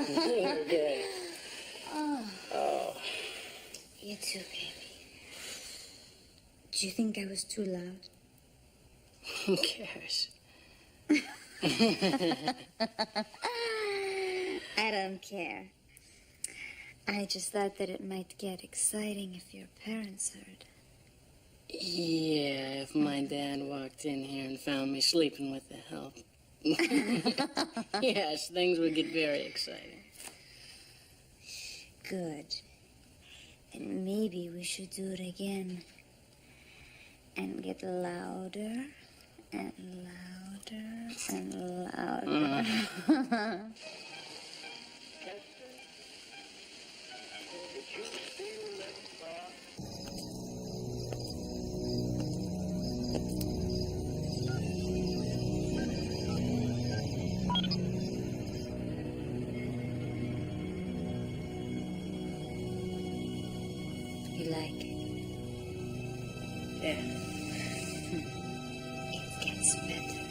Okay. Oh. You too, baby. Do you think I was too loud? Who cares? I don't care. I just thought that it might get exciting if your parents heard. Yeah, if my dad walked in here and found me sleeping with the help. Yes, things would get very exciting. Good. And maybe we should do it again. And get louder and louder and louder. You like it? Yeah. It gets better.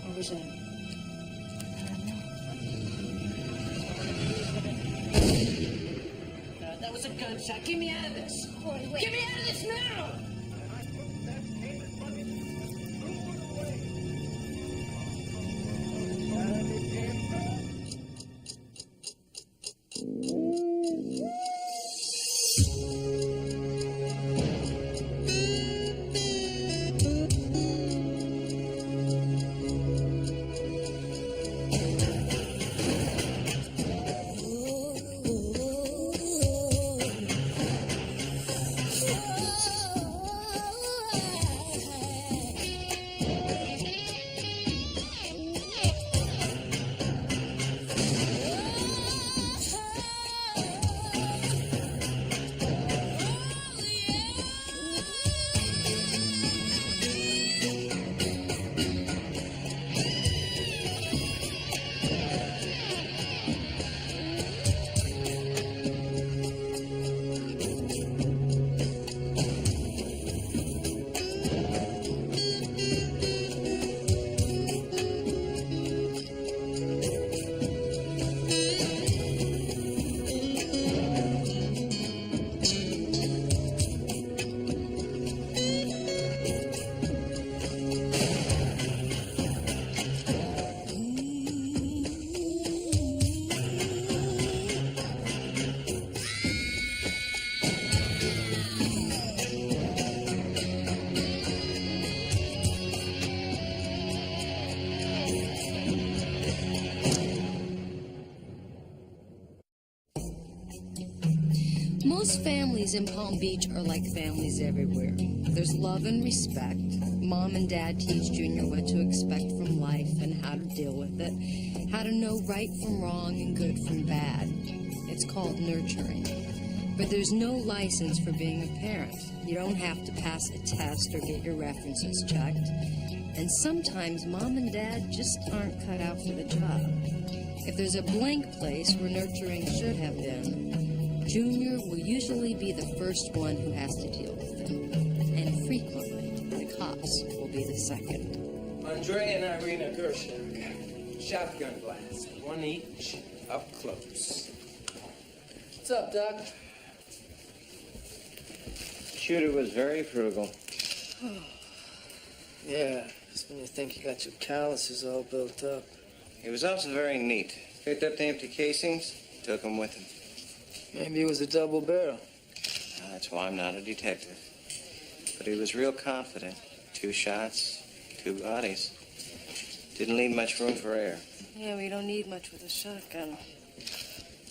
What was that? I don't know. That was a gunshot. Get me out of this. Wait. Get me out of this now! Most families in Palm Beach are like families everywhere. There's love and respect. Mom and Dad teach Junior what to expect from life and how to deal with it, how to know right from wrong and good from bad. It's called nurturing. But there's no license for being a parent. You don't have to pass a test or get your references checked. And sometimes Mom and Dad just aren't cut out for the job. If there's a blank place where nurturing should have been, Junior will usually be the first one who has to deal with it. And frequently, the cops will be the second. Andre and Irina Gershak. Shotgun blast. One each. Up close. What's up, Doc? Shooter was very frugal. Yeah, this And you think you got your calluses all built up. He was also very neat. Picked up the empty casings, took them with him. Maybe it was a double barrel. That's why I'm not a detective. But he was real confident. 2 shots, 2 bodies. Didn't leave much room for error. Yeah, we don't need much with a shotgun.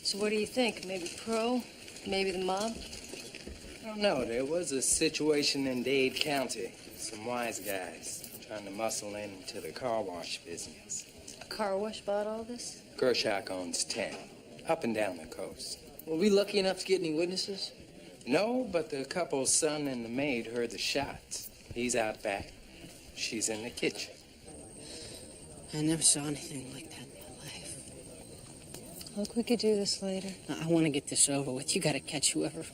So what do you think? Maybe Pro? Maybe the mob? I don't know. There was a situation in Dade County. Some wise guys trying to muscle into the car wash business. A car wash bought all this? Gershak owns 10, up and down the coast. Were we lucky enough to get any witnesses? No, but the couple's son and the maid heard the shots. He's out back. She's in the kitchen. I never saw anything like that in my life. Look, we could do this later. I want to get this over with. You got to catch whoever.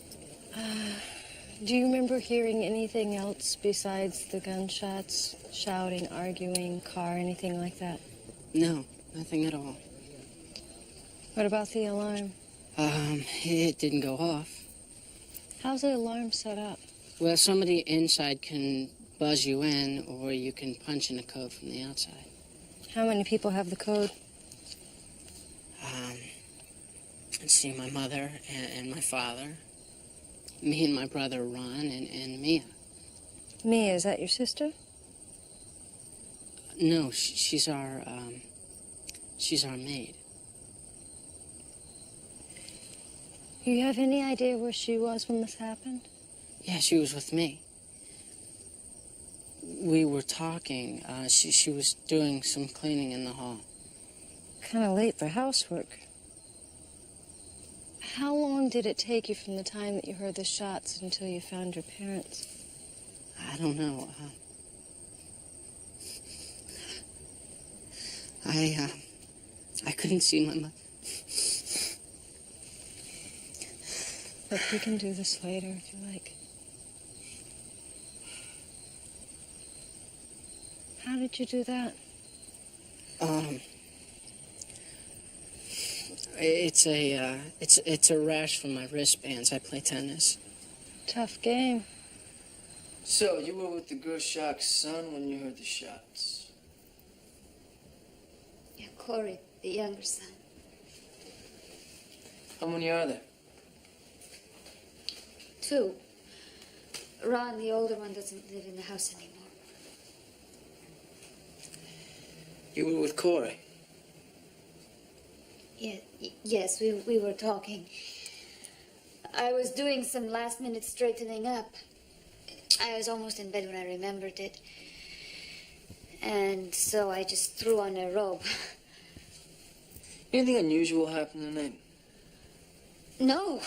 Do you remember hearing anything else besides the gunshots? Shouting, arguing, car, anything like that? No, nothing at all. What about the alarm? It didn't go off. How's the alarm set up? Well, somebody inside can buzz you in, or you can punch in a code from the outside. How many people have the code? Let's see, my mother and my father, me and my brother Ron, and Mia. Mia, is that your sister? No, she's our maid. You have any idea where she was when this happened? Yeah, she was with me. We were talking. She was doing some cleaning in the hall. Kind of late for housework. How long did it take you from the time that you heard the shots until you found your parents? I don't know. I couldn't see my mother. Look, we can do this later if you like. How did you do that? It's a rash from my wristbands. I play tennis. Tough game. So, you were with the Gershak's son when you heard the shots? Yeah, Corey, the younger son. How many are there? 2. Ron, the older one, doesn't live in the house anymore. You were with Corey? Yes, we were talking. I was doing some last-minute straightening up. I was almost in bed when I remembered it. And so I just threw on a robe. Anything unusual happened tonight? No.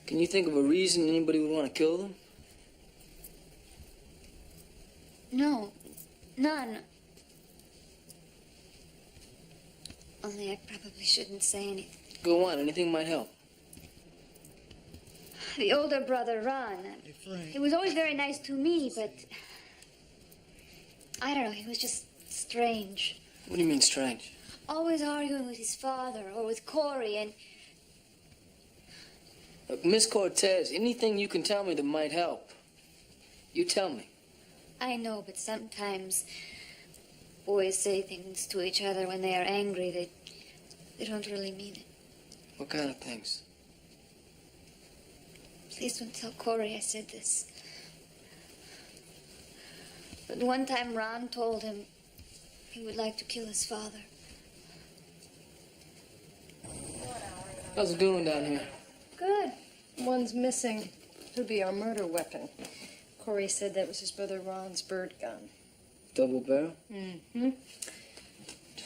Can you think of a reason anybody would want to kill them? No. None. Only I probably shouldn't say anything. Go on, anything might help. The older brother, Ron. He was always very nice to me, but I don't know, he was just strange. What do you mean strange? Always arguing with his father or with Corey, and Look, Miss Cortez, anything you can tell me that might help, you tell me. I know, but sometimes boys say things to each other when they are angry. They don't really mean it. What kind of things? Please don't tell Corey I said this. But one time Ron told him he would like to kill his father. How's it doing down here? Good. One's missing. Could be our murder weapon. Corey said that was his brother Ron's bird gun. Double barrel? Mm-hmm.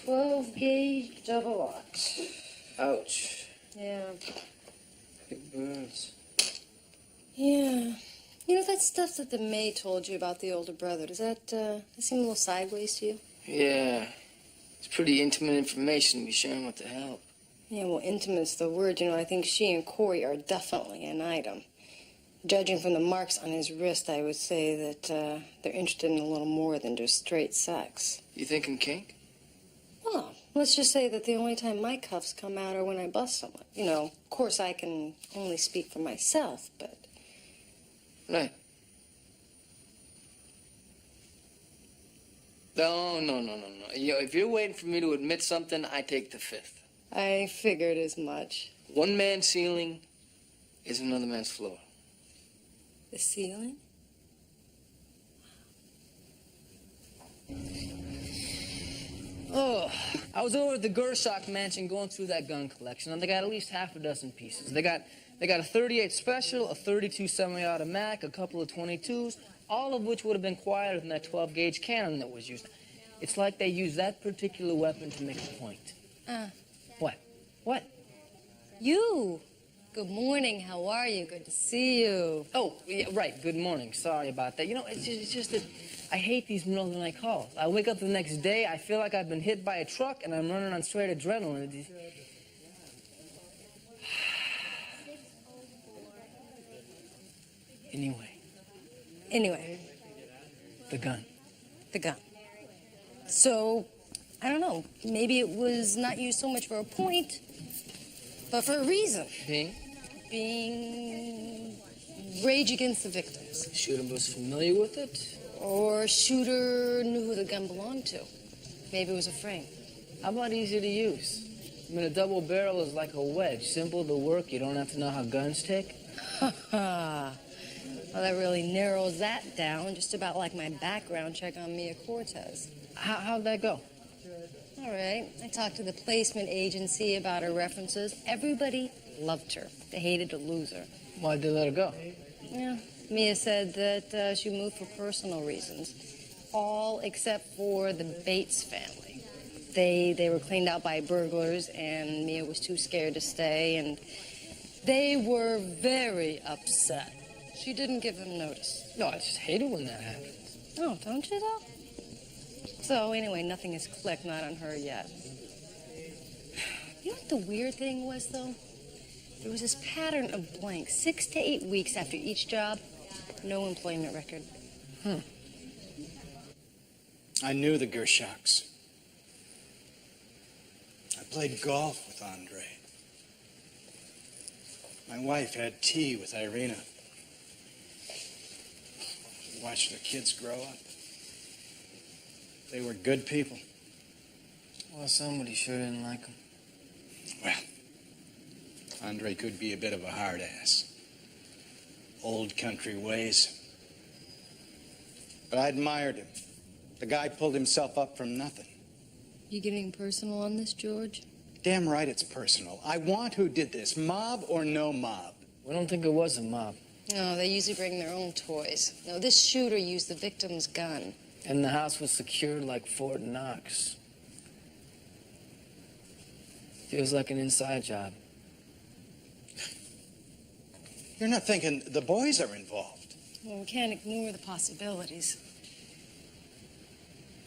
12-gauge double aught. Ouch. Yeah. Big birds. Yeah. You know, that stuff that the maid told you about the older brother, does that seem a little sideways to you? Yeah. It's pretty intimate information to be sharing with the help. Yeah, well, intimate's the word. You know, I think she and Corey are definitely an item. Judging from the marks on his wrist, I would say that they're interested in a little more than just straight sex. You thinking kink? Well, let's just say that the only time my cuffs come out are when I bust someone. You know, of course, I can only speak for myself, but... Right. No. If you're waiting for me to admit something, I take the fifth. I figured as much. One man's ceiling is another man's floor. The ceiling? Oh, I was over at the Gershak mansion going through that gun collection, and they got at least half a dozen pieces. They got a 38 special, a 32 semi-automatic, a couple of 22s, all of which would have been quieter than that 12-gauge cannon that was used. It's like they used that particular weapon to make a point. What? What? You. Good morning. How are you? Good to see you. Oh, yeah, right. Good morning. Sorry about that. You know, it's just that I hate these middle of the night calls. I wake up the next day, I feel like I've been hit by a truck, and I'm running on straight adrenaline. Anyway. The gun. The gun. So, I don't know. Maybe it was not used so much for a point, but for a reason. Being rage against the victims. Shooter was familiar with it? Or shooter knew who the gun belonged to. Maybe it was a frame. How about easy to use? I mean, a double barrel is like a wedge. Simple to work. You don't have to know how guns tick. Well, that really narrows that down, just about like my background check on Mia Cortez. How'd that go? All right. I talked to the placement agency about her references. Everybody loved her. They hated to lose her. Why'd they let her go? Yeah. Mia said that she moved for personal reasons. All except for the Bates family. They were cleaned out by burglars, and Mia was too scared to stay, and they were very upset. She didn't give them notice. No, I just hate it when that happens. Oh, don't you, though? So, anyway, nothing has clicked, not on her yet. You know what the weird thing was, though? There was this pattern of blanks, 6 to 8 weeks after each job, no employment record. I knew the Gershaks. I played golf with Andre. My wife had tea with Irina. Watched the kids grow up. They were good people. Well, somebody sure didn't like him. Well, Andre could be a bit of a hard ass. Old country ways. But I admired him. The guy pulled himself up from nothing. You getting personal on this, George? Damn right it's personal. I want who did this, mob or no mob. We don't think it was a mob. No, they usually bring their own toys. No, this shooter used the victim's gun. And the house was secured like Fort Knox. Feels like an inside job. You're not thinking the boys are involved. Well, we can't ignore the possibilities.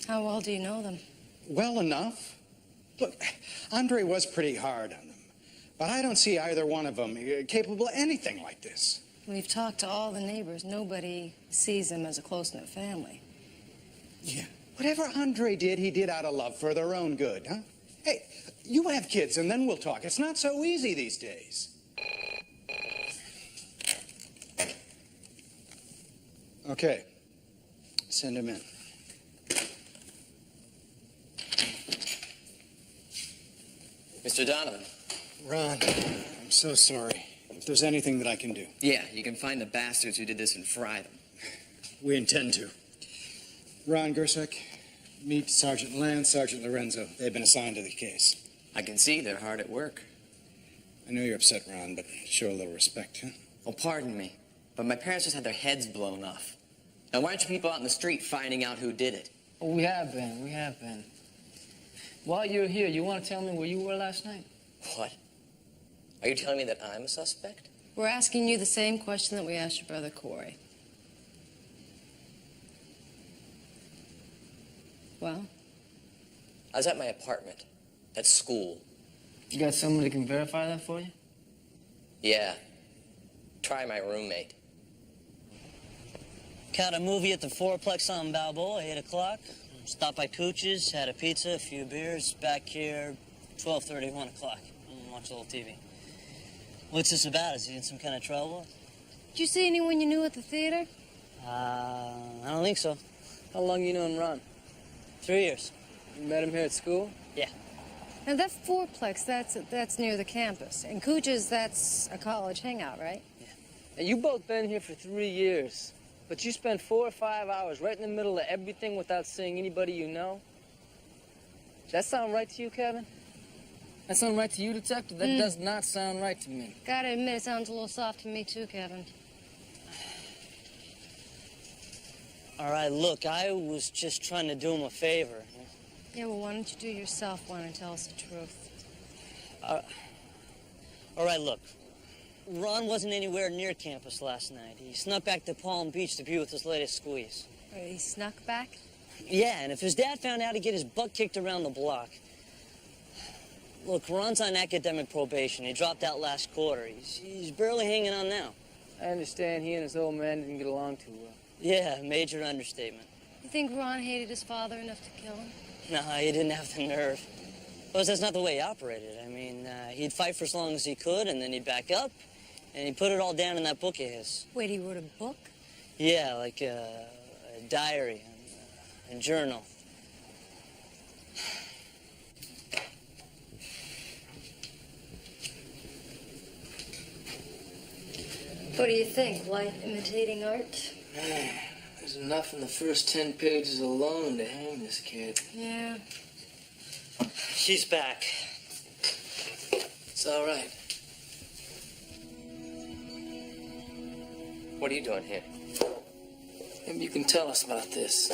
How well do you know them? Well enough. Look, Andre was pretty hard on them. But I don't see either one of them capable of anything like this. We've talked to all the neighbors. Nobody sees them as a close-knit family. Yeah. Whatever Andre did, he did out of love for their own good, huh? Hey, you have kids and then we'll talk. It's not so easy these days. Okay. Send him in. Mr. Donovan. Ron, I'm so sorry. If there's anything that I can do. Yeah, you can find the bastards who did this and fry them. We intend to. Ron Gershak, meet Sergeant Lance, Sergeant Lorenzo. They've been assigned to the case. I can see they're hard at work. I know you're upset, Ron, but show a little respect, huh? Oh, pardon me, but my parents just had their heads blown off. Now, why aren't you people out in the street finding out who did it? Oh, we have been. While you're here, you want to tell me where you were last night? What? Are you telling me that I'm a suspect? We're asking you the same question that we asked your brother Corey. Well? I was at my apartment. At school. You got someone who can verify that for you? Yeah. Try my roommate. Caught a movie at the Fourplex on Balboa, 8 o'clock. Stopped by Cooch's, had a pizza, a few beers. Back here, 12:30, 1 o'clock. Watch a little TV. What's this about? Is he in some kind of trouble? Did you see anyone you knew at the theater? I don't think so. How long you known Ron? 3 years. You met him here at school? Yeah. Now, that fourplex, that's near the campus. And Cooch's, that's a college hangout, right? And you both been here for 3 years, but you spent 4 or 5 hours right in the middle of everything without seeing anybody you know? Does that sound right to you, Kevin? That sound right to you, Detective? That does not sound right to me. Gotta admit, it sounds a little soft to me, too, Kevin. All right, look, I was just trying to do him a favor. Yeah, well, why don't you do yourself one and tell us the truth? All right, look. Ron wasn't anywhere near campus last night. He snuck back to Palm Beach to be with his latest squeeze. He snuck back? Yeah, and if his dad found out, he'd get his butt kicked around the block. Look, Ron's on academic probation. He dropped out last quarter. He's barely hanging on now. I understand he and his old man didn't get along too well. Yeah, major understatement. You think Ron hated his father enough to kill him? No, he didn't have the nerve. Plus, that's not the way he operated. I mean, he'd fight for as long as he could, and then he'd back up, and he'd put it all down in that book of his. Wait, he wrote a book? Yeah, like a diary, a journal. What do you think? Light imitating art? There's enough in the first 10 pages alone to hang this kid. Yeah. She's back. It's all right. What are you doing here? Maybe you can tell us about this.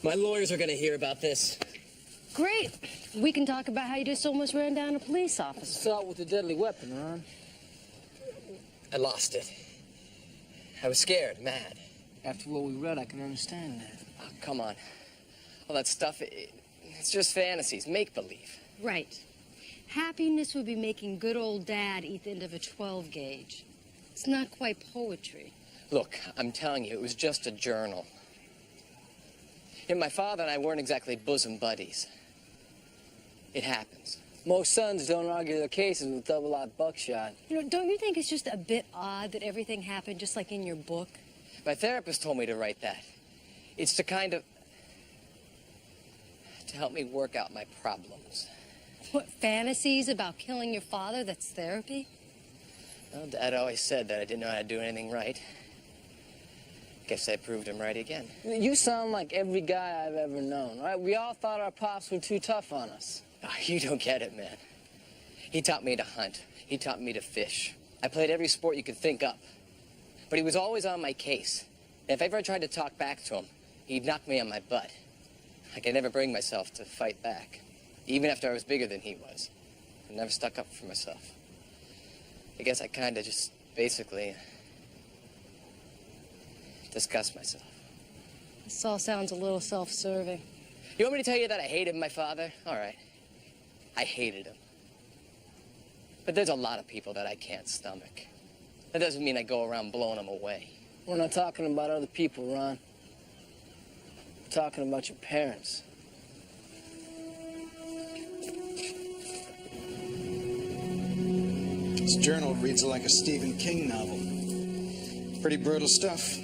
My lawyers are gonna hear about this. Great. We can talk about how you just almost ran down a police officer. Assault with a deadly weapon, Ron. I lost it. I was scared, mad. After what we read, I can understand that. Oh, come on. All that stuff, it's just fantasies, make-believe. Right. Happiness would be making good old Dad eat the end of a 12 gauge. It's not quite poetry. Look, I'm telling you, it was just a journal. You know, my father and I weren't exactly bosom buddies. It happens. Most sons don't argue their cases with double-aught buckshot. You know, don't you think it's just a bit odd that everything happened just like in your book? My therapist told me to write that. It's to kind of... to help me work out my problems. What, fantasies about killing your father? That's therapy? Well, Dad always said that I didn't know how to do anything right. Guess I proved him right again. You sound like every guy I've ever known, right? We all thought our pops were too tough on us. Oh, you don't get it, man. He taught me to hunt. He taught me to fish. I played every sport you could think up. But he was always on my case. And if I ever tried to talk back to him, he'd knock me on my butt. I could never bring myself to fight back. Even after I was bigger than he was. I never stuck up for myself. I guess I kind of just basically disgust myself. This all sounds a little self-serving. You want me to tell you that I hated my father? All right. I hated him. But there's a lot of people that I can't stomach. That doesn't mean I go around blowing them away. We're not talking about other people, Ron. We're talking about your parents. This journal reads like a Stephen King novel. Pretty brutal stuff.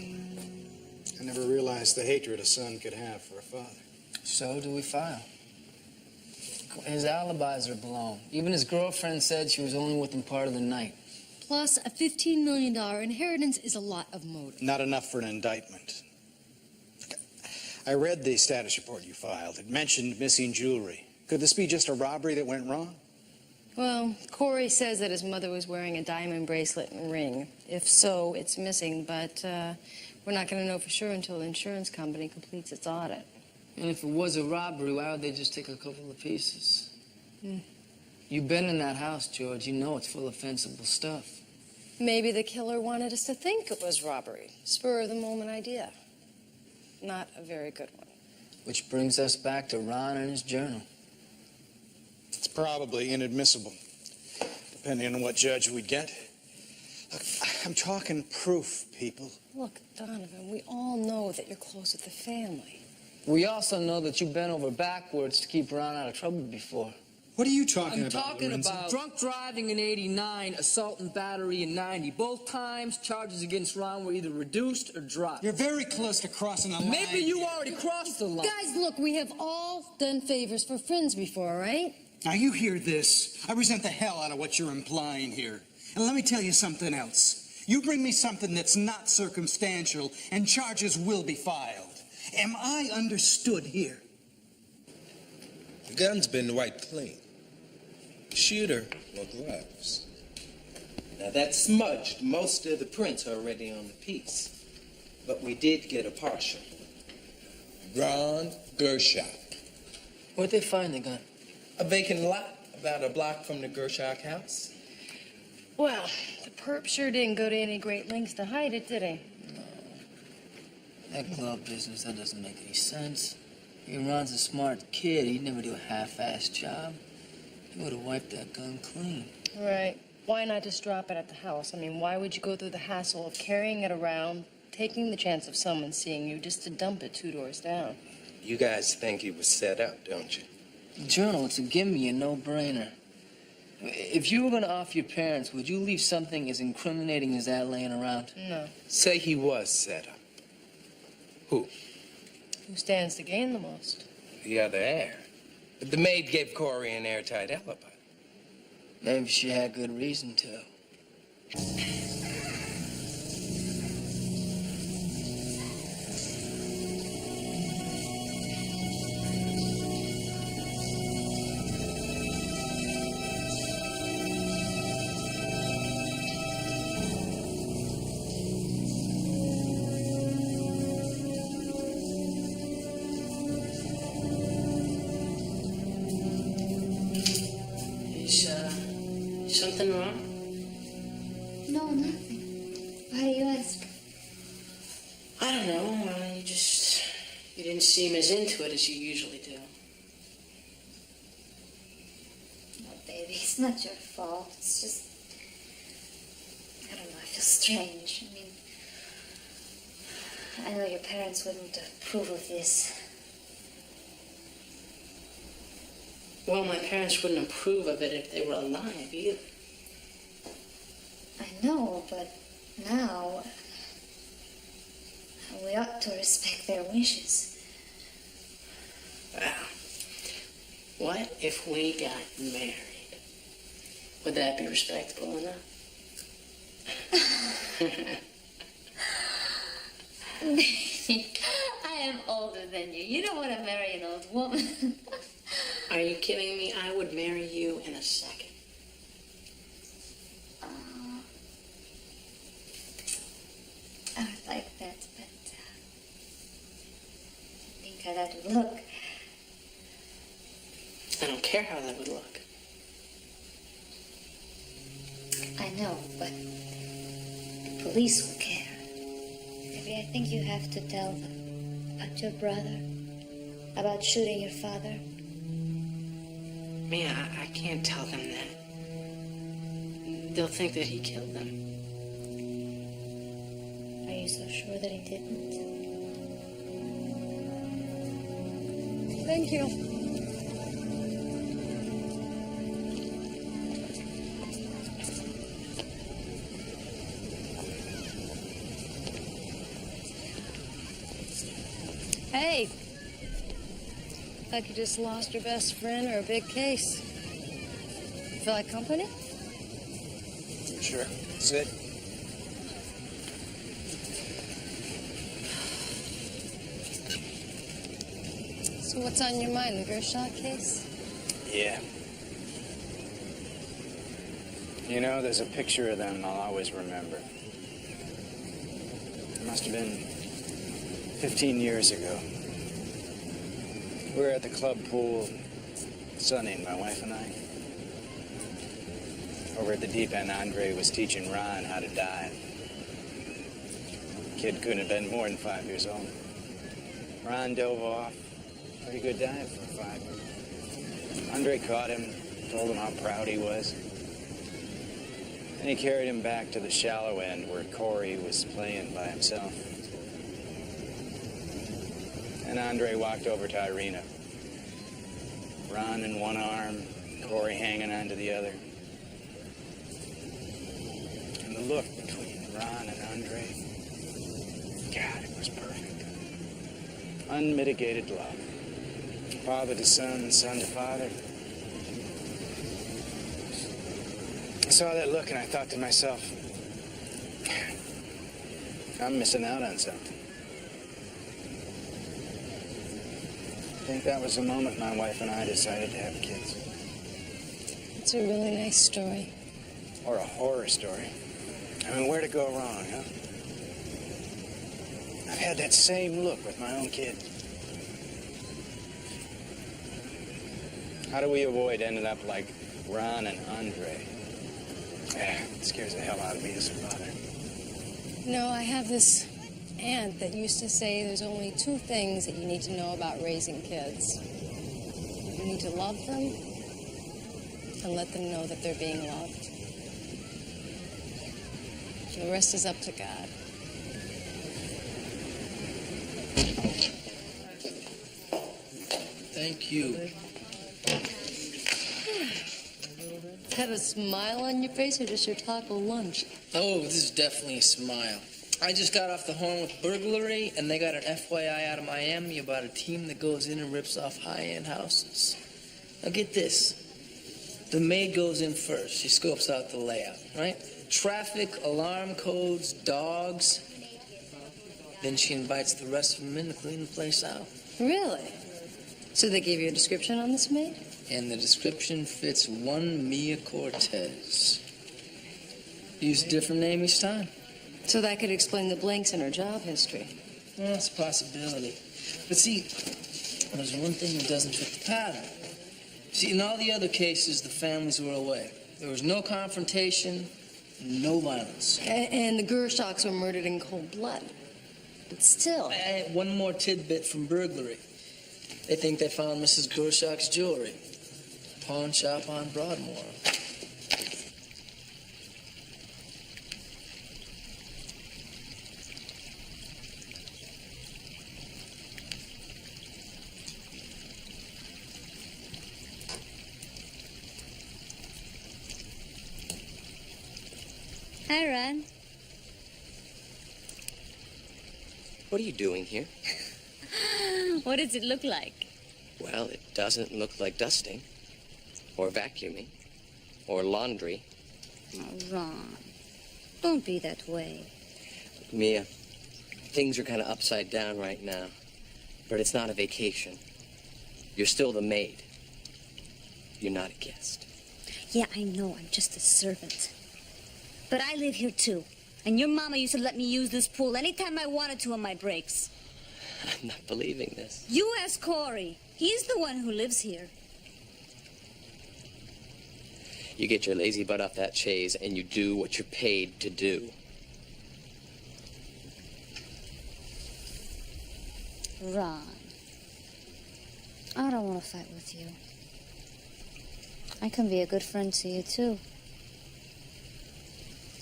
I never realized the hatred a son could have for a father. So do we file. His alibis are blown. Even his girlfriend said she was only with him part of the night. Plus, a $15 million inheritance is a lot of motive. Not enough for an indictment. I read the status report you filed. It mentioned missing jewelry. Could this be just a robbery that went wrong? Well, Corey says that his mother was wearing a diamond bracelet and ring. If so, it's missing, but we're not going to know for sure until the insurance company completes its audit. And if it was a robbery, why would they just take a couple of pieces? You've been in that house, George. You know it's full of fencible stuff. Maybe the killer wanted us to think it was robbery. Spur of the moment idea. Not a very good one. Which brings us back to Ron and his journal. It's probably inadmissible, depending on what judge we get. Look, I'm talking proof, people. Look, Donovan, we all know that you're close with the family. We also know that you bent over backwards to keep Ron out of trouble before. What are you talking I'm about, talking Lorenzo? about drunk driving in 89, assault and battery in 90. Both times, charges against Ron were either reduced or dropped. You're very close to crossing the line. Maybe you already crossed the line. Guys, look, we have all done favors for friends before, right? Now, you hear this. I resent the hell out of what you're implying here. And let me tell you something else. You bring me something that's not circumstantial, and charges will be filed. Am I understood here? The gun's been wiped clean. The shooter wore gloves. Now that smudged most of the prints already on the piece. But we did get a partial. Ron Gershak. Where'd they find the gun? A vacant lot about a block from the Gershak house. Well, the perp sure didn't go to any great lengths to hide it, did he? That glove business, that doesn't make any sense. Ron's a smart kid. He'd never do a half-assed job. He would have wiped that gun clean. Right. Why not just drop it at the house? I mean, why would you go through the hassle of carrying it around, taking the chance of someone seeing you just to dump it 2 doors down? You guys think he was set up, don't you? The journal, it's a gimme, a no-brainer. If you were going to off your parents, would you leave something as incriminating as that laying around? No. Say he was set up. Who? Who stands to gain the most? The other heir. But the maid gave Corey an airtight alibi. Maybe she had good reason to. Something wrong? No, nothing. Why do you ask? I don't know. You didn't seem as into it as you usually do. No, baby, it's not your fault. It's just, I don't know, I feel strange. I mean, I know your parents wouldn't approve of this. Well, my parents wouldn't approve of it if they were alive either. I know, but now we ought to respect their wishes. Well, what if we got married? Would that be respectable enough? I am older than you. You don't want to marry an old woman. Are you kidding me? I would marry you in a second. I would like that, but I think how that would look. I don't care how that would look. I know, but the police will care. Maybe I think you have to tell them about your brother, about shooting your father. Man, I can't tell them that. They'll think that he killed them. Are you so sure that he didn't? Thank you. Hey. Like you just lost your best friend or a big case. Feel like company? Sure. Sit. So what's on your mind, the Gershak case? Yeah. You know, there's a picture of them I'll always remember. It must have been 15 years ago. We were at the club pool, Sonny and my wife and I. Over at the deep end, Andre was teaching Ron how to dive. Kid couldn't have been more than 5 years old. Ron dove off. Pretty good dive for a 5-year-old. Andre caught him, told him how proud he was. Then he carried him back to the shallow end where Corey was playing by himself. And Andre walked over to Irina. Ron in one arm, Corey hanging onto the other. And the look between Ron and Andre, God, it was perfect. Unmitigated love. Father to son, son to father. I saw that look and I thought to myself, I'm missing out on something. I think that was the moment my wife and I decided to have kids. It's a really nice story. Or a horror story. I mean, where to go wrong, huh? I've had that same look with my own kid. How do we avoid ending up like Ron and Andre? It scares the hell out of me as a father. No, I have this aunt that used to say there's only 2 things that you need to know about raising kids. You need to love them and let them know that they're being loved. The rest is up to God. Thank you. Have a smile on your face or just your taco lunch? Oh, this is definitely a smile. I just got off the horn with burglary, and they got an FYI out of Miami about a team that goes in and rips off high-end houses. Now get this. The maid goes in first. She scopes out the layout, right? Traffic, alarm codes, dogs. Then she invites the rest of them in to clean the place out. Really? So they gave you a description on this maid? And the description fits one Mia Cortez. Use a different name each time. So that could explain the blanks in her job history. Well, that's a possibility. But see, there's one thing that doesn't fit the pattern. See, in all the other cases, the families were away. There was no confrontation, no violence. And the Gershocks were murdered in cold blood. But still. One more tidbit from burglary. They think they found Mrs. Gershok's jewelry. Pawn shop on Broadmoor. Hi, Ron. What are you doing here? What does it look like? Well, it doesn't look like dusting, or vacuuming, or laundry. Oh, Ron, don't be that way. Mia, things are kind of upside down right now, but it's not a vacation. You're still the maid. You're not a guest. Yeah, I know. I'm just a servant. But I live here, too. And your mama used to let me use this pool anytime I wanted to on my breaks. I'm not believing this. You ask Corey. He's the one who lives here. You get your lazy butt off that chaise and you do what you're paid to do. Ron, I don't want to fight with you. I can be a good friend to you, too.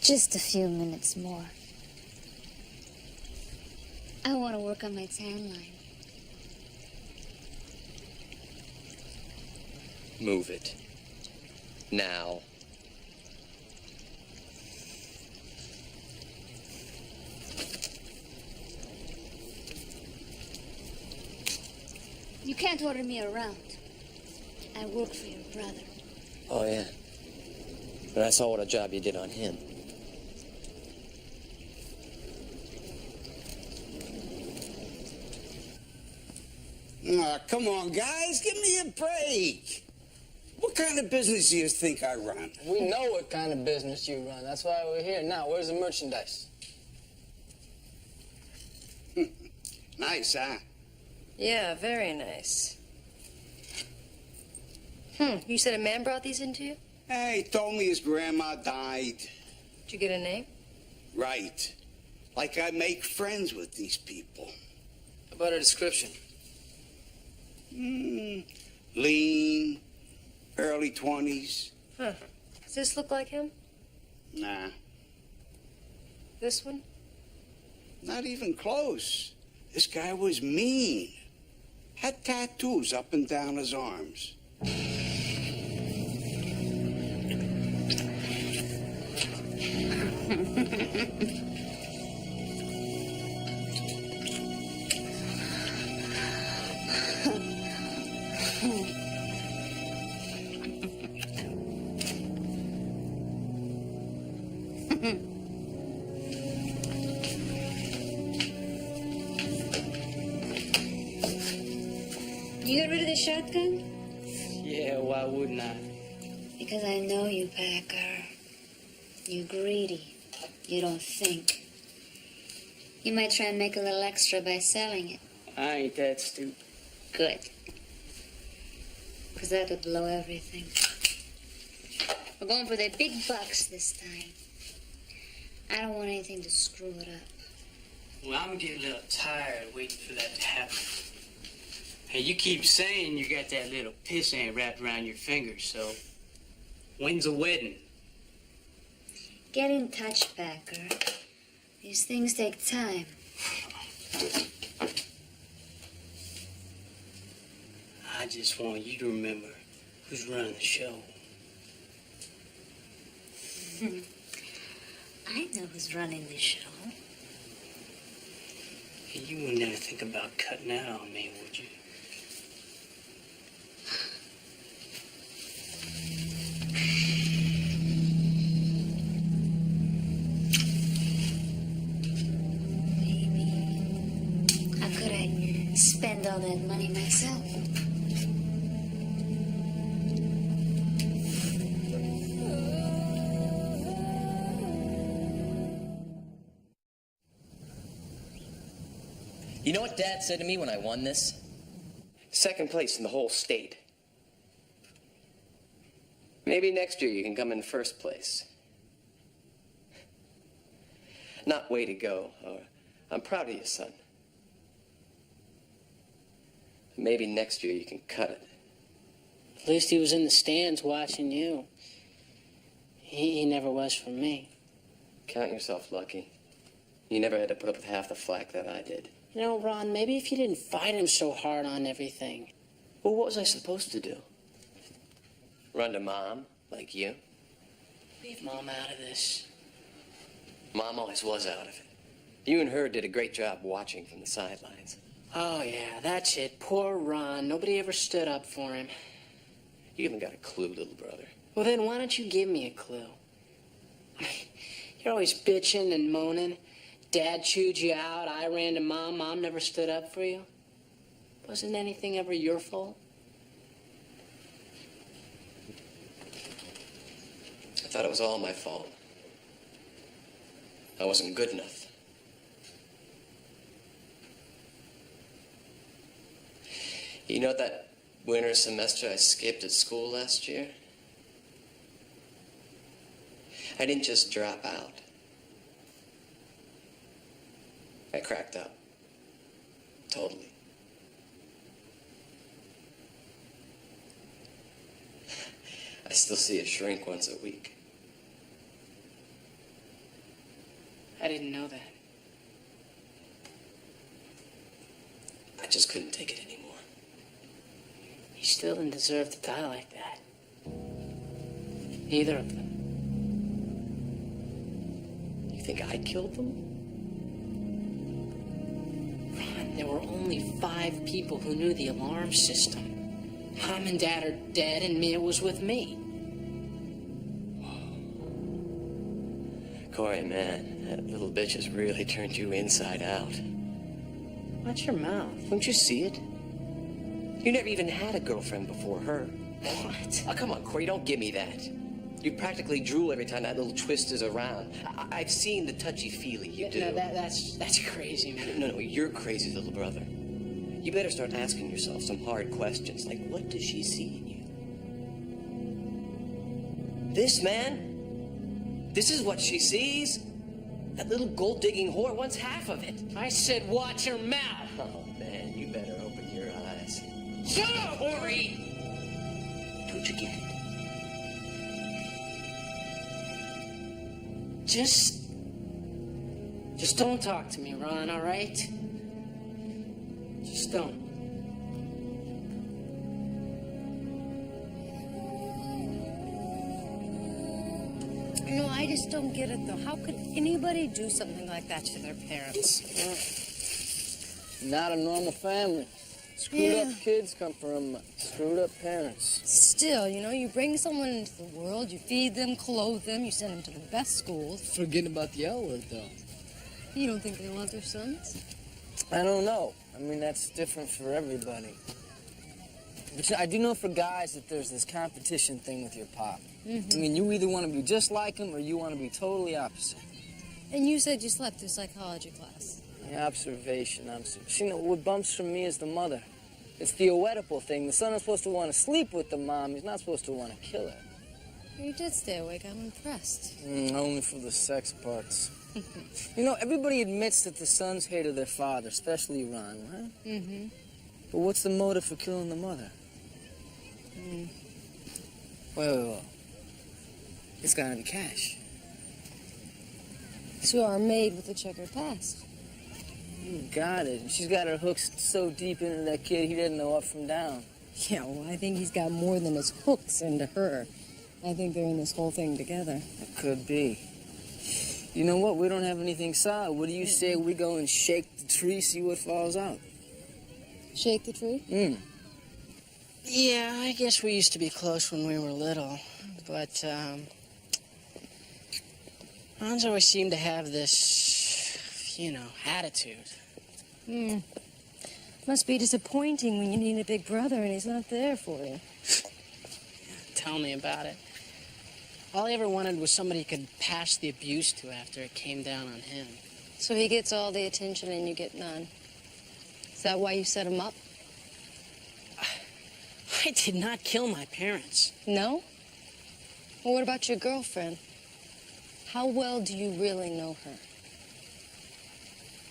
Just a few minutes more. I want to work on my tan line. Move it. Now. You can't order me around. I work for your brother. Oh, yeah. But I saw what a job you did on him. Aw, come on, guys. Give me a break. What kind of business do you think I run? We know what kind of business you run. That's why we're here. Now, where's the merchandise? Nice, huh? Yeah, very nice. You said a man brought these into you? Hey, he told me his grandma died. Did you get a name? Right. Like I make friends with these people. How about a description? Lean, early 20s. Huh. Does this look like him? Nah, This one? not even close. This guy was mean. Had tattoos up and down his arms. You got rid of the shotgun? Yeah, why wouldn't I? Because I know you, Packer. You're greedy. You don't think. You might try and make a little extra by selling it. I ain't that stupid. Good. Because that would blow everything. We're going for the big bucks this time. I don't want anything to screw it up. Well, I'm getting a little tired waiting for that to happen. Hey, you keep saying you got that little pissant wrapped around your finger, so when's the wedding? Get in touch, Packer. These things take time. I just want you to remember who's running the show. I know who's running the show. You would never think about cutting out on me, would you? Maybe. How could I spend all that money myself? You know what Dad said to me when I won this? Second place in the whole state. Maybe next year you can come in first place. Not way to go. I'm proud of you, son. Maybe next year you can cut it. At least he was in the stands watching you. He never was for me. Count yourself lucky. You never had to put up with half the flack that I did. You know, Ron, maybe if you didn't fight him so hard on everything. Well, what was I supposed to do? Run to Mom, like you? Leave Mom out of this. Mom always was out of it. You and her did a great job watching from the sidelines. Oh, yeah, that's it. Poor Ron. Nobody ever stood up for him. You haven't got a clue, little brother. Well, then why don't you give me a clue? You're always bitching and moaning. Dad chewed you out. I ran to Mom. Mom never stood up for you. Wasn't anything ever your fault? I thought it was all my fault. I wasn't good enough. You know that winter semester I skipped at school last year? I didn't just drop out. I cracked up. Totally. I still see it shrink once a week. I didn't know that. I just couldn't take it anymore. You still didn't deserve to die like that. Neither of them. You think I killed them? Ron, there were only 5 people who knew the alarm system. Mom and Dad are dead, and Mia was with me. Corey, man, that little bitch has really turned you inside out. Watch your mouth. Don't you see it? You never even had a girlfriend before her. What? Oh, come on, Corey, don't give me that. You practically drool every time that little twist is around. I've seen the touchy-feely you do. No, that's crazy, man. No, you're crazy, little brother. You better start asking yourself some hard questions, like, what does she see in you? This, man, this is what she sees. That little gold-digging whore wants half of it. I said watch your mouth. Oh, man, you better open your eyes. Shut up, Horry! Don't you get it? Just don't talk to me, Ron, all right? Just don't. You know, I just don't get it, though. How could anybody do something like that to their parents? Not a normal family. Screwed up kids come from screwed up parents. Still, you know, you bring someone into the world, you feed them, clothe them, you send them to the best schools. Forget about the L word, though. You don't think they love their sons? I don't know. I mean, that's different for everybody. But I do know for guys that there's this competition thing with your pop. I mean, you either want to be just like him or you want to be totally opposite. And you said you slept through psychology class. Observation. You know, what bumps from me is the mother. It's the Oedipal thing. The son is supposed to want to sleep with the mom. He's not supposed to want to kill her. You did stay awake. I'm impressed. Only for the sex parts. You know, everybody admits that the sons hated their father, especially Ron, right? But what's the motive for killing the mother? Wait. It's gotta be cash. So are made with a checkered past. You got it. She's got her hooks so deep into that kid, he didn't know up from down. Yeah, well, I think he's got more than his hooks into her. I think they're in this whole thing together. It could be. You know what? We don't have anything solid. What do you say we go and shake the tree, see what falls out? Shake the tree? Yeah, I guess we used to be close when we were little, but Ron's always seemed to have this, you know, attitude. Must be disappointing when you need a big brother and he's not there for you. Tell me about it. All I ever wanted was somebody he could pass the abuse to after it came down on him. So he gets all the attention and you get none. Is that why you set him up? I did not kill my parents. No? Well, what about your girlfriend? How well do you really know her?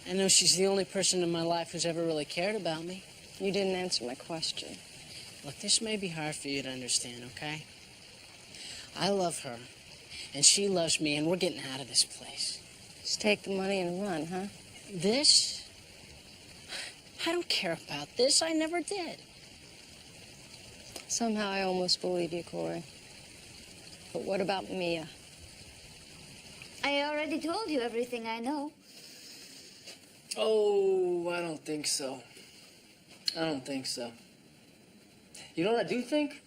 I know she's the only person in my life who's ever really cared about me. You didn't answer my question. Look, this may be hard for you to understand, okay? I love her, and she loves me, and we're getting out of this place. Just take the money and run, huh? This? I don't care about this. I never did. Somehow I almost believe you, Corey. But what about Mia? I already told you everything I know. Oh, I don't think so. I don't think so. You know what I do think?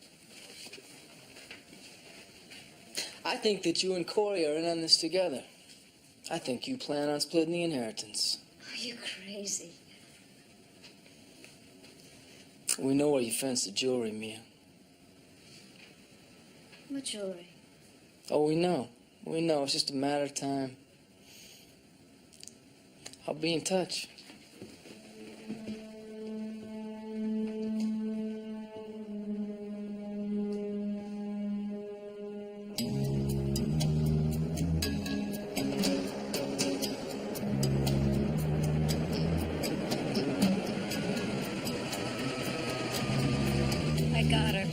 I think that you and Corey are in on this together. I think you plan on splitting the inheritance. Are you crazy? We know where you fenced the jewelry, Mia. What jewelry? Oh, we know. We know. It's just a matter of time. I'll be in touch. I got her.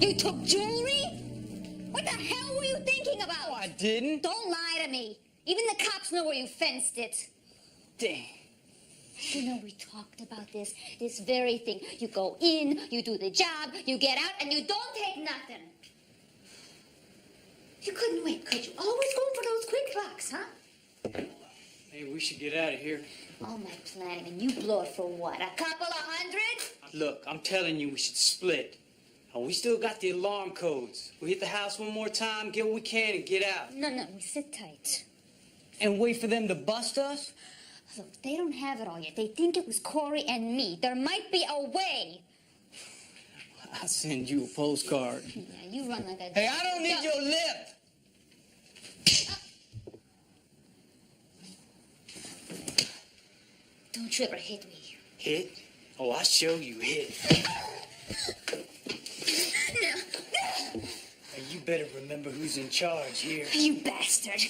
You took jewelry? What the hell were you thinking about? Oh, I didn't. Don't lie to me. Even the cops know where you fenced it. Dang. You know, we talked about this very thing. You go in, you do the job, you get out, and you don't take nothing. You couldn't wait, could you? Always going for those quick bucks, huh? Maybe we should get out of here. All my planning, and you blow it for what? A couple of hundred? Look, I'm telling you, we should split. Oh, we still got the alarm codes. We hit the house one more time, get what we can, and get out. No, we sit tight. And wait for them to bust us? Look, they don't have it all yet. They think it was Corey and me. There might be a way. I'll send you a postcard. Yeah, you run like a... Hey, I don't need your lip! Don't you ever hit me. Hit? Oh, I'll show you hit. No. Hey, you better remember who's in charge here. You bastard.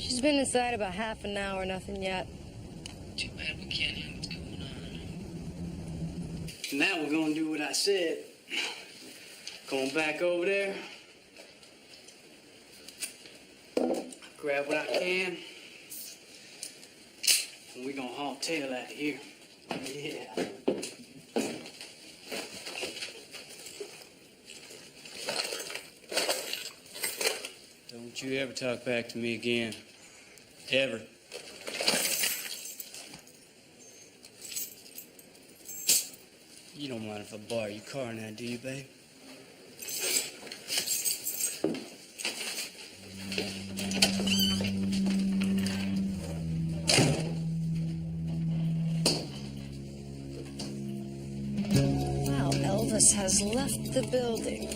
She's been inside about half an hour, nothing yet. Too bad we can't hear what's going on. Now we're gonna do what I said. Going back over there. Grab what I can. And we're gonna haul tail out of here. Yeah. Don't you ever talk back to me again. Ever. You don't mind if I borrow your car now, do you, babe? Wow, Elvis has left the building.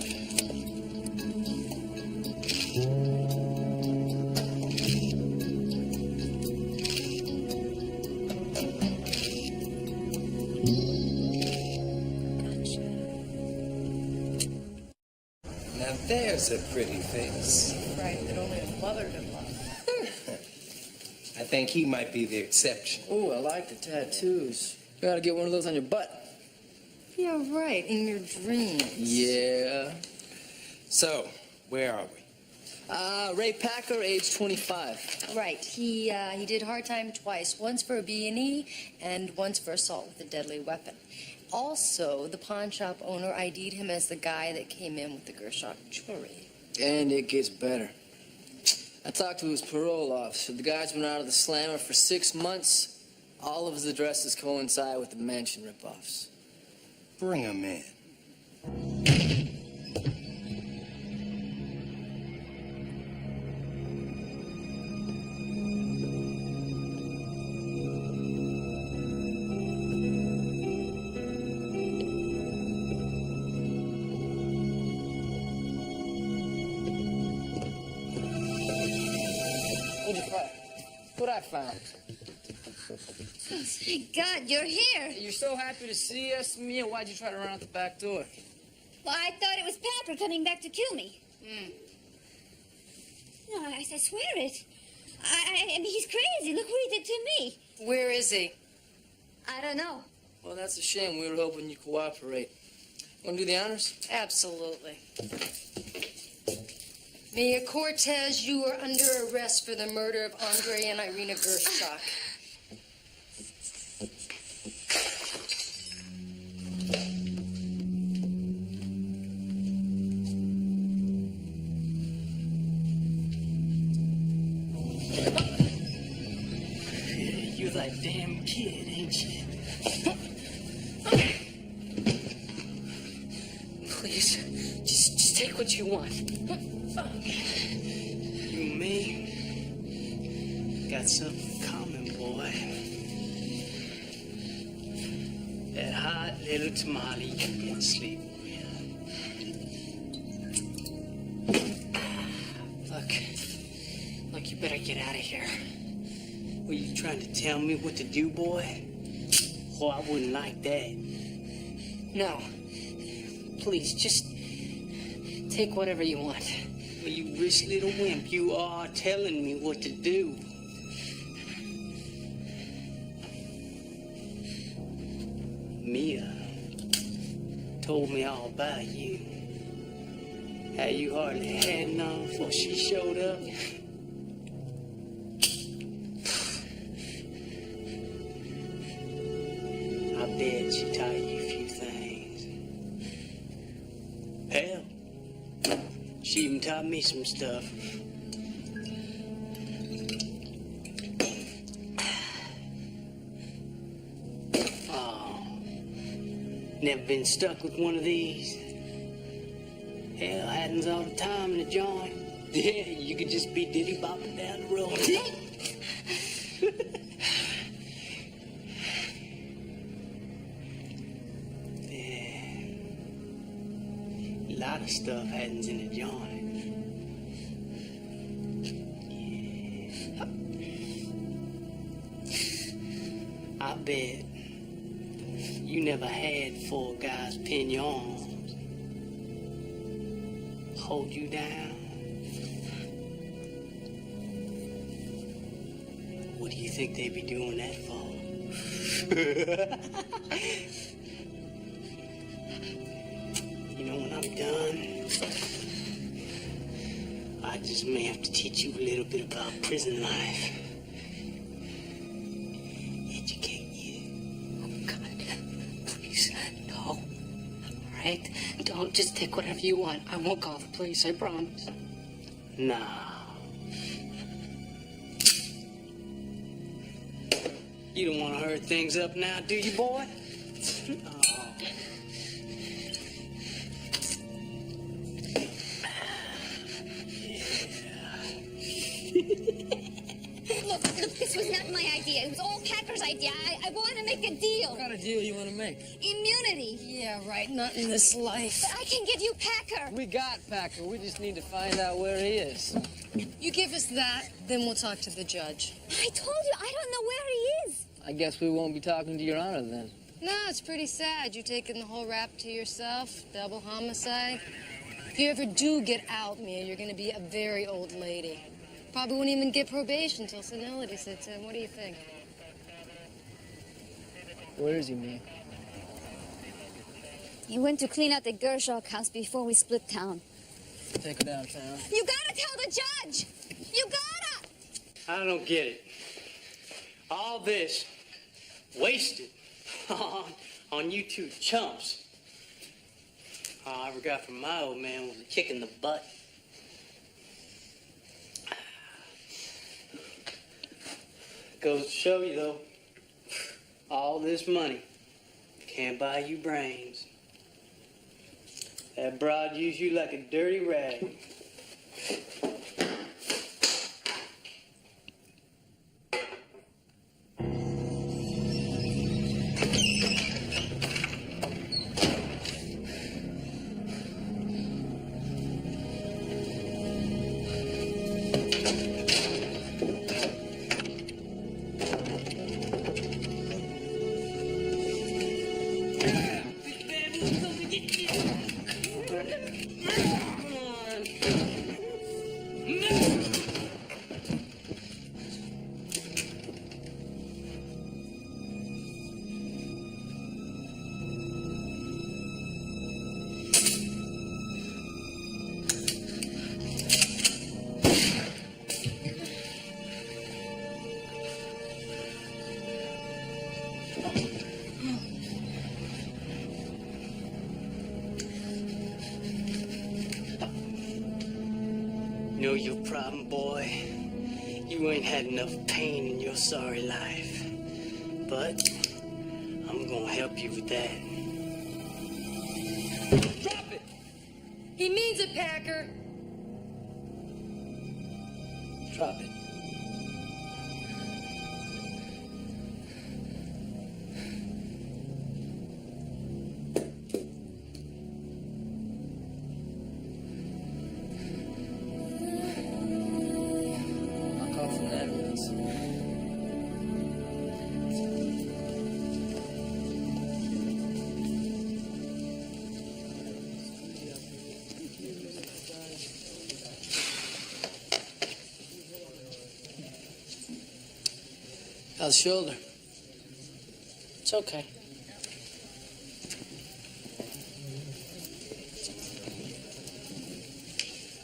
Now there's a pretty face. Right, that only a mother could love. I think he might be the exception. Oh, I like the tattoos. You gotta get one of those on your butt. Yeah, right, in your dreams. Yeah. So, where are we? Ray Packer, age 25. Right, he did hard time twice, once for a B&E and once for assault with a deadly weapon. Also, the pawn shop owner ID'd him as the guy that came in with the Gershok jewelry. And it gets better. I talked to his parole officer. The guy's been out of the slammer for 6 months. All of his addresses coincide with the mansion ripoffs. Bring him in. What'd you find? What I found? Thank God you're here. You're so happy to see us, Mia. Why'd you try to run out the back door? Well, I thought it was Packer coming back to kill me. No, I swear it. I mean, he's crazy. Look what he did to me. Where is he? I don't know. Well, that's a shame. We were hoping you'd cooperate. Want to do the honors? Absolutely. Mia Cortez, you are under arrest for the murder of Andre and Irina Gershok. You're that damn kid, ain't you? Please, just take what you want. You and me got something in common, boy. That hot little tamale you've been sleeping with. Look, you better get out of here. Were you trying to tell me what to do, boy? Oh, I wouldn't like that. No. Please, just take whatever you want. Well, you rich little wimp, you are telling me what to do. Mia told me all about you. How you hardly had none before she showed up. I bet she taught you a few things. Hell, she even taught me some stuff. Never been stuck with one of these? Hell, happens all the time in a joint. Yeah, you could just be diddy-bopping down the road. Yeah. A lot of stuff happens in a joint. Yeah. I bet you never had 4 guys pin your arms, hold you down. What do you think they'd be doing that for? You know, when I'm done, I just may have to teach you a little bit about prison life. Right? Don't just take whatever you want. I won't call the police, I promise. Nah. You don't want to hurt things up now, do you, boy? Oh. Look, this was not my idea. It was all Packer's idea. I want to make a deal. What kind of deal you want to make? Immunity. Yeah, right. Not in this life. But I can give you Packer. We got Packer. We just need to find out where he is. You give us that, then we'll talk to the judge. I told you, I don't know where he is. I guess we won't be talking to Your Honor then. No, it's pretty sad. You're taking the whole rap to yourself. Double homicide. If you ever do get out, Mia, you're going to be a very old lady. Probably won't even get probation till senility sets in. What do you think? Where is he, Mia? He went to clean out the Gershock house before we split town. Take her downtown. You gotta tell the judge! You gotta! I don't get it. All this wasted on you two chumps. All I ever got from my old man was a kick in the butt. Goes to show you, though, all this money can't buy you brains. That broad used you like a dirty rag. Know your problem, boy. You ain't had enough pain in your sorry life. But I'm gonna help you with that. Drop it! He means it, Packer. Drop it. How's the shoulder? It's okay.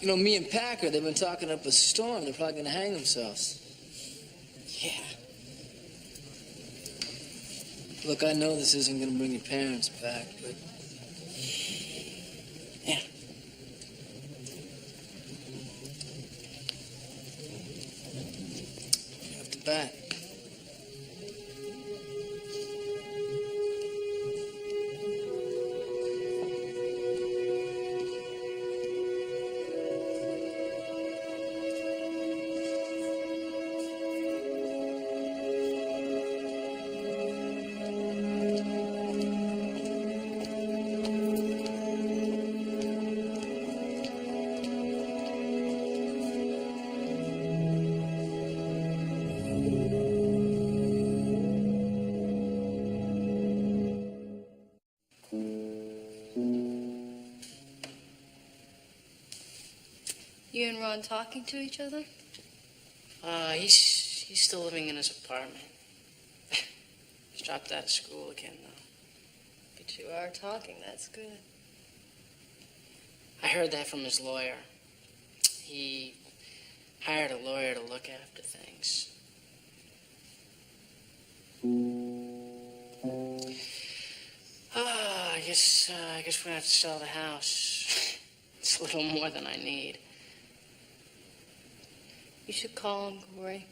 You know, me and Packer, they've been talking up a storm. They're probably gonna hang themselves. Yeah. Look, I know this isn't gonna bring your parents back, but... Yeah. You have to bet. You and Ron talking to each other? He's still living in his apartment. He's dropped out of school again, though. But you are talking, that's good. I heard that from his lawyer. He hired a lawyer to look after things. I guess we're gonna have to sell the house. It's a little more than I need. You should call him, Corey.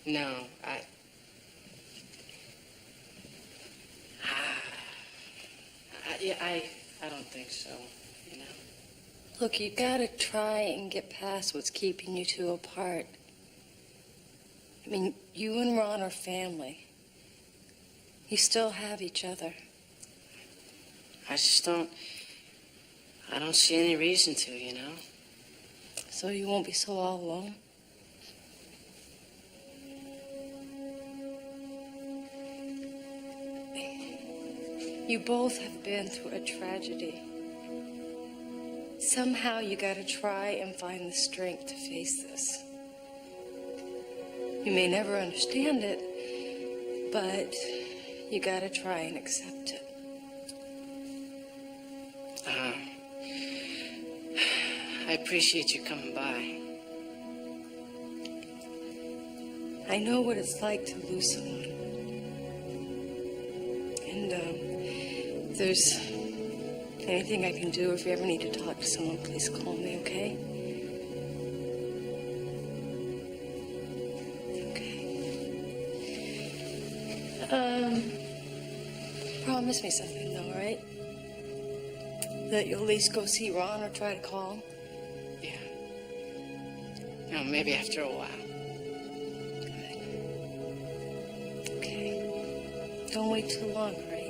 No, I don't think so, you know. Look, you gotta try and get past what's keeping you two apart. I mean, you and Ron are family. You still have each other. I don't see any reason to, you know. So you won't be so all alone. You both have been through a tragedy. Somehow you gotta try and find the strength to face this. You may never understand it, but you gotta try and accept it. I appreciate you coming by. I know what it's like to lose someone. And if there's anything I can do, if you ever need to talk to someone, please call me, okay? Promise me something, though, all right? That you'll at least go see Ron or try to call him. Yeah. You know, maybe after a while. Good. Okay. Don't wait too long, all right?